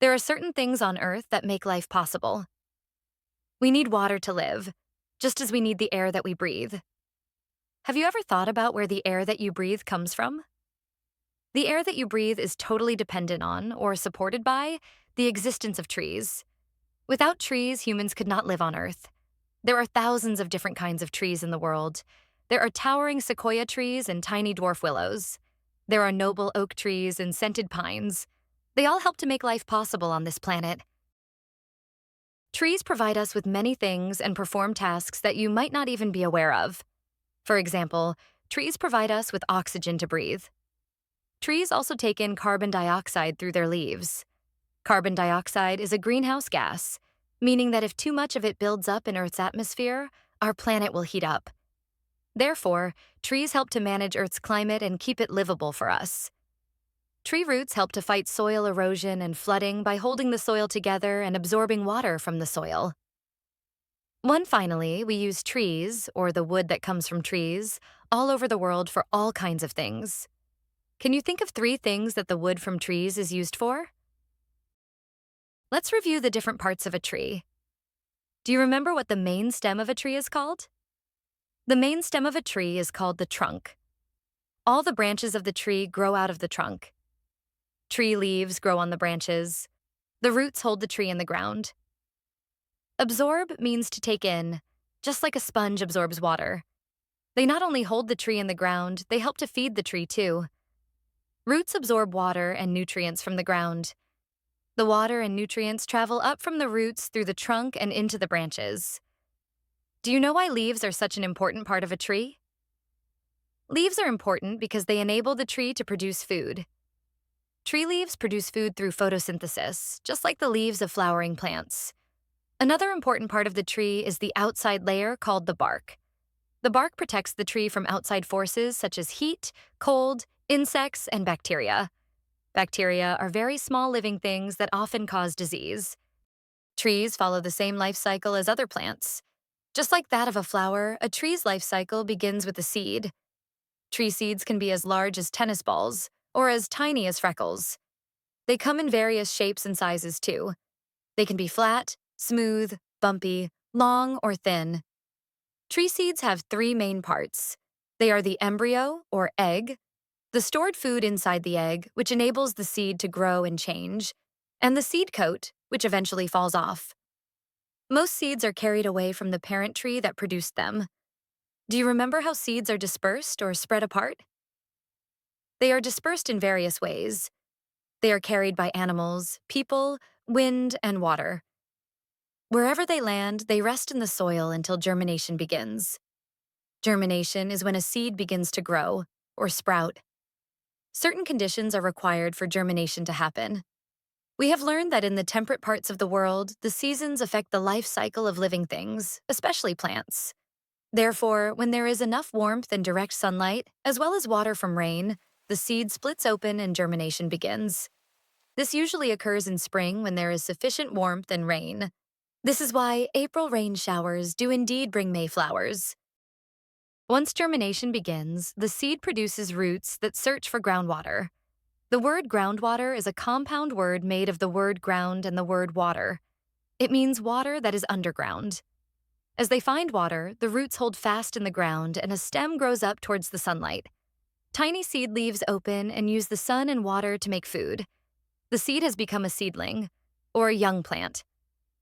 There are certain things on Earth that make life possible. We need water to live, just as we need the air that we breathe. Have you ever thought about where the air that you breathe comes from? The air that you breathe is totally dependent on, or supported by, the existence of trees. Without trees, humans could not live on Earth. There are thousands of different kinds of trees in the world. There are towering sequoia trees and tiny dwarf willows. There are noble oak trees and scented pines. They all help to make life possible on this planet. Trees provide us with many things and perform tasks that you might not even be aware of. For example, trees provide us with oxygen to breathe. Trees also take in carbon dioxide through their leaves. Carbon dioxide is a greenhouse gas, meaning that if too much of it builds up in Earth's atmosphere, our planet will heat up. Therefore, trees help to manage Earth's climate and keep it livable for us. Tree roots help to fight soil erosion and flooding by holding the soil together and absorbing water from the soil. Finally, we use trees, or the wood that comes from trees, all over the world for all kinds of things. Can you think of 3 things that the wood from trees is used for? Let's review the different parts of a tree. Do you remember what the main stem of a tree is called? The main stem of a tree is called the trunk. All the branches of the tree grow out of the trunk. Tree leaves grow on the branches. The roots hold the tree in the ground. Absorb means to take in, just like a sponge absorbs water. They not only hold the tree in the ground, they help to feed the tree too. Roots absorb water and nutrients from the ground. The water and nutrients travel up from the roots through the trunk and into the branches. Do you know why leaves are such an important part of a tree? Leaves are important because they enable the tree to produce food. Tree leaves produce food through photosynthesis, just like the leaves of flowering plants. Another important part of the tree is the outside layer called the bark. The bark protects the tree from outside forces such as heat, cold, insects, and bacteria. Bacteria are very small living things that often cause disease. Trees follow the same life cycle as other plants. Just like that of a flower, a tree's life cycle begins with a seed. Tree seeds can be as large as tennis balls or as tiny as freckles. They come in various shapes and sizes too. They can be flat, smooth, bumpy, long, or thin. Tree seeds have 3 main parts. They are the embryo, or egg, the stored food inside the egg, which enables the seed to grow and change, and the seed coat, which eventually falls off. Most seeds are carried away from the parent tree that produced them. Do you remember how seeds are dispersed or spread apart? They are dispersed in various ways. They are carried by animals, people, wind, and water. Wherever they land, they rest in the soil until germination begins. Germination is when a seed begins to grow, or sprout. Certain conditions are required for germination to happen. We have learned that in the temperate parts of the world, the seasons affect the life cycle of living things, especially plants. Therefore, when there is enough warmth and direct sunlight, as well as water from rain, the seed splits open and germination begins. This usually occurs in spring when there is sufficient warmth and rain. This is why April rain showers do indeed bring May flowers. Once germination begins, the seed produces roots that search for groundwater. The word groundwater is a compound word made of the word ground and the word water. It means water that is underground. As they find water, the roots hold fast in the ground and a stem grows up towards the sunlight. Tiny seed leaves open and use the sun and water to make food. The seed has become a seedling, or a young plant.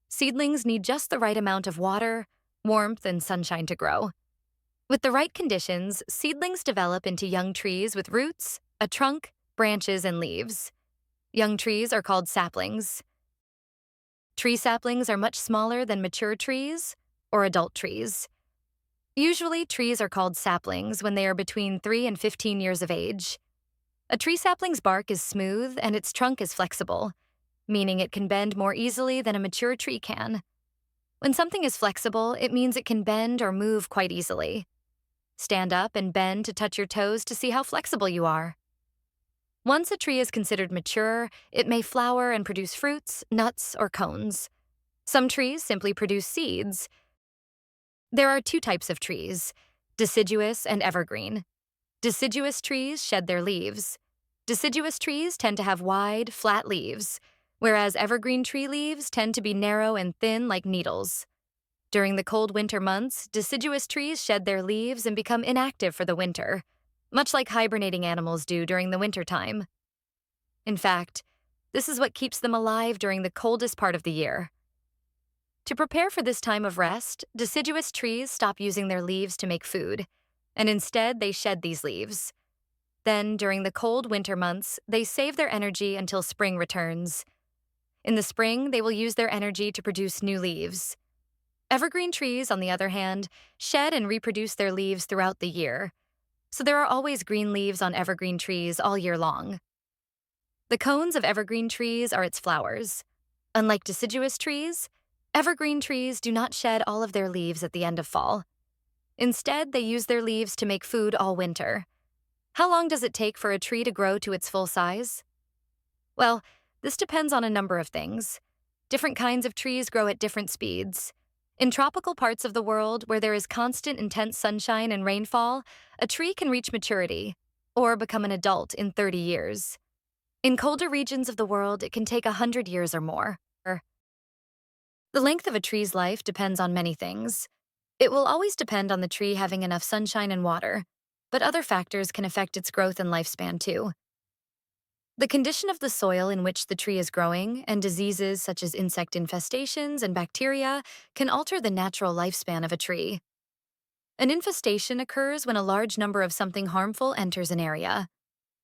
Seedlings need just the right amount of water, warmth, and sunshine to grow. With the right conditions, seedlings develop into young trees with roots, a trunk, branches, and leaves. Young trees are called saplings. Tree saplings are much smaller than mature trees or adult trees. Usually, trees are called saplings when they are between 3 and 15 years of age. A tree sapling's bark is smooth and its trunk is flexible, meaning it can bend more easily than a mature tree can. When something is flexible, it means it can bend or move quite easily. Stand up and bend to touch your toes to see how flexible you are. Once a tree is considered mature, it may flower and produce fruits, nuts, or cones. Some trees simply produce seeds. There are 2 types of trees, deciduous and evergreen. Deciduous trees shed their leaves. Deciduous trees tend to have wide, flat leaves. whereas evergreen tree leaves tend to be narrow and thin like needles. During the cold winter months, deciduous trees shed their leaves and become inactive for the winter, much like hibernating animals do during the wintertime. In fact, this is what keeps them alive during the coldest part of the year. To prepare for this time of rest, deciduous trees stop using their leaves to make food, and instead they shed these leaves. Then, during the cold winter months, they save their energy until spring returns. In the spring, they will use their energy to produce new leaves. Evergreen trees, on the other hand, shed and reproduce their leaves throughout the year, so there are always green leaves on evergreen trees all year long. The cones of evergreen trees are its flowers. Unlike deciduous trees, evergreen trees do not shed all of their leaves at the end of fall. Instead, they use their leaves to make food all winter. How long does it take for a tree to grow to its full size? Well, this depends on a number of things. Different kinds of trees grow at different speeds. In tropical parts of the world where there is constant intense sunshine and rainfall, a tree can reach maturity, or become an adult in 30 years. In colder regions of the world, it can take 100 years or more. The length of a tree's life depends on many things. It will always depend on the tree having enough sunshine and water, but other factors can affect its growth and lifespan too. The condition of the soil in which the tree is growing and diseases such as insect infestations and bacteria can alter the natural lifespan of a tree. An infestation occurs when a large number of something harmful enters an area.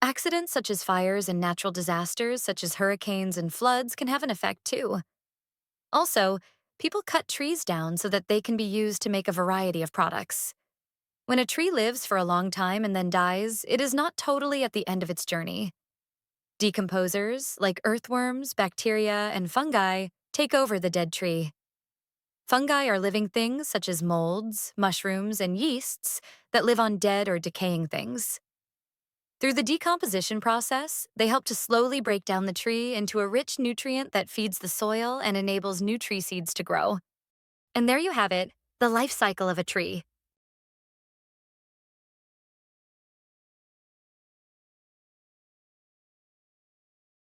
Accidents such as fires and natural disasters such as hurricanes and floods can have an effect too. Also, people cut trees down so that they can be used to make a variety of products. When a tree lives for a long time and then dies, it is not totally at the end of its journey. Decomposers, like earthworms, bacteria, and fungi, take over the dead tree. Fungi are living things such as molds, mushrooms, and yeasts that live on dead or decaying things. Through the decomposition process, they help to slowly break down the tree into a rich nutrient that feeds the soil and enables new tree seeds to grow. And there you have it, the life cycle of a tree.